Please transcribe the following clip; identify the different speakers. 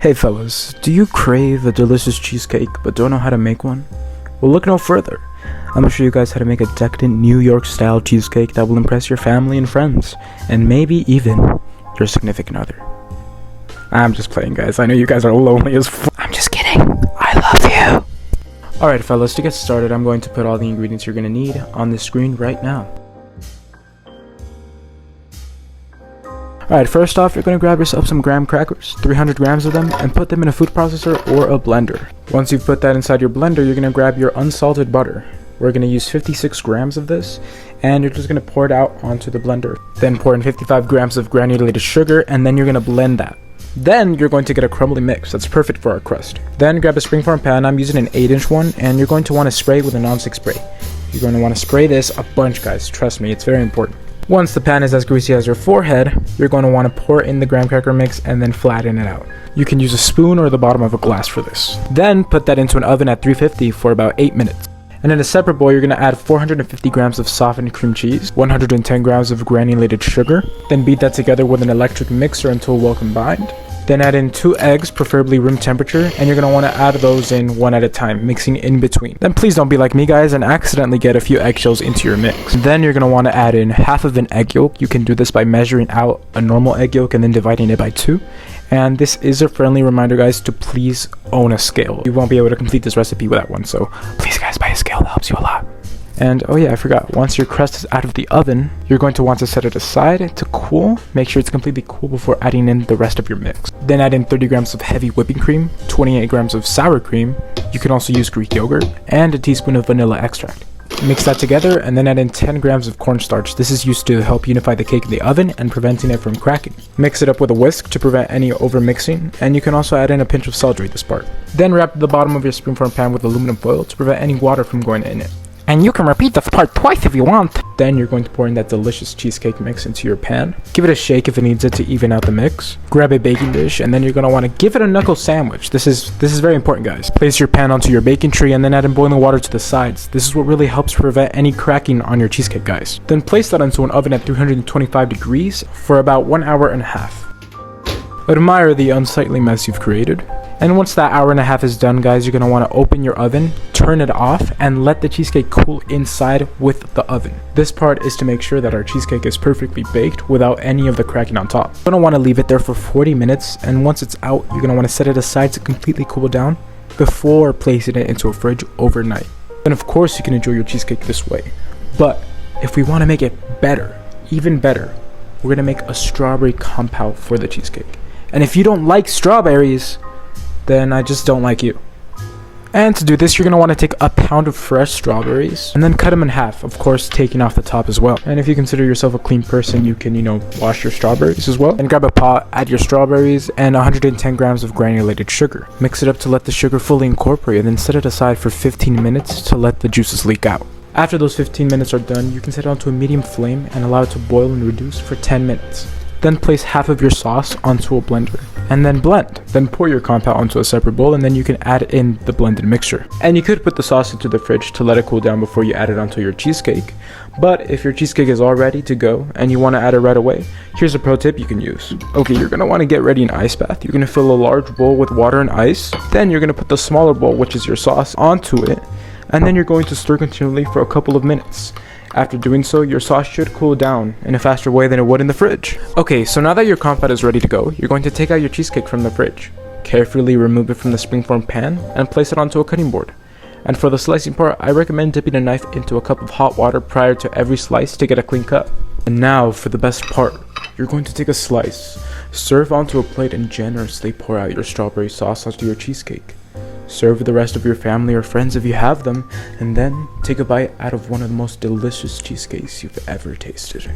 Speaker 1: Hey fellas, do you crave a delicious cheesecake but don't know how to make one? Well, look no further. I'm gonna show you guys how to make a decadent New York style cheesecake that will impress your family and friends, and maybe even your significant other. I'm just playing, guys. I know you guys are lonely as f- I'm just kidding. I love you. Alright fellas, to get started, I'm going to put all the ingredients you're gonna need on the screen right now. Alright, first off, you're going to grab yourself some graham crackers, 300 grams of them, and put them in a food processor or a blender. Once you've put that inside your blender, you're going to grab your unsalted butter. We're going to use 56 grams of this, and you're just going to pour it out onto the blender. Then pour in 55 grams of granulated sugar, and then you're going to blend that. Then you're going to get a crumbly mix that's perfect for our crust. Then grab a springform pan. I'm using an 8-inch one, and you're going to want to spray it with a non-stick spray. You're going to want to spray this a bunch, guys. Trust me, it's very important. Once the pan is as greasy as your forehead, you're going to want to pour in the graham cracker mix and then flatten it out. You can use a spoon or the bottom of a glass for this. Then put that into an oven at 350 for about 8 minutes. And in a separate bowl, you're going to add 450 grams of softened cream cheese, 110 grams of granulated sugar. Then beat that together with an electric mixer until well combined. Then add in 2 eggs, preferably room temperature, and you're going to want to add those in one at a time, mixing in between. Then please don't be like me, guys, and accidentally get a few eggshells into your mix. Then you're going to want to add in half of an egg yolk. You can do this by measuring out a normal egg yolk and then dividing it by 2. And this is a friendly reminder, guys, to please own a scale. You won't be able to complete this recipe without one, so please, guys, buy a scale. That helps you a lot. And oh yeah, I forgot, once your crust is out of the oven, you're going to want to set it aside to cool. Make sure it's completely cool before adding in the rest of your mix. Then add in 30 grams of heavy whipping cream, 28 grams of sour cream, you can also use Greek yogurt, and a teaspoon of vanilla extract. Mix that together and then add in 10 grams of cornstarch. This is used to help unify the cake in the oven and preventing it from cracking. Mix it up with a whisk to prevent any over mixing, and you can also add in a pinch of celery this part. Then wrap the bottom of your springform pan with aluminum foil to prevent any water from going in it. And you can repeat this part twice if you want. Then you're going to pour in that delicious cheesecake mix into your pan. Give it a shake if it needs it to even out the mix. Grab a baking dish, and then you're going to want to give it a knuckle sandwich. This is very important, guys. Place your pan onto your baking tray and then add in boiling water to the sides. This is what really helps prevent any cracking on your cheesecake, guys. Then place that into an oven at 325 degrees for about 1.5 hours. Admire the unsightly mess you've created. And once that 1.5 hours is done, guys, you're going to want to open your oven, turn it off, and let the cheesecake cool inside with the oven. This part is to make sure that our cheesecake is perfectly baked without any of the cracking on top. You're going to want to leave it there for 40 minutes, and once it's out, you're going to want to set it aside to completely cool down before placing it into a fridge overnight. Then of course you can enjoy your cheesecake this way. But if we want to make it better, even better, we're going to make a strawberry compote for the cheesecake. And if you don't like strawberries, then I just don't like you. And to do this, you're going to want to take a pound of fresh strawberries and then cut them in half, of course taking off the top as well. And if you consider yourself a clean person, you can, wash your strawberries as well. And grab a pot, add your strawberries and 110 grams of granulated sugar. Mix it up to let the sugar fully incorporate, and then set it aside for 15 minutes to let the juices leak out. After those 15 minutes are done, you can set it onto a medium flame and allow it to boil and reduce for 10 minutes. Then place half of your sauce onto a blender and then blend. Then pour your compote onto a separate bowl, and then you can add in the blended mixture. And you could put the sauce into the fridge to let it cool down before you add it onto your cheesecake. But if your cheesecake is all ready to go and you want to add it right away, here's a pro tip you can use. Okay, you're going to want to get ready an ice bath. You're going to fill a large bowl with water and ice. Then you're going to put the smaller bowl, which is your sauce, onto it. And then you're going to stir continually for a couple of minutes. After doing so, your sauce should cool down in a faster way than it would in the fridge. Okay, so now that your compote is ready to go, you're going to take out your cheesecake from the fridge. Carefully remove it from the springform pan and place it onto a cutting board. And for the slicing part, I recommend dipping a knife into a cup of hot water prior to every slice to get a clean cut. And now for the best part, you're going to take a slice, serve onto a plate, and generously pour out your strawberry sauce onto your cheesecake. Serve the rest of your family or friends if you have them, and then take a bite out of one of the most delicious cheesecakes you've ever tasted.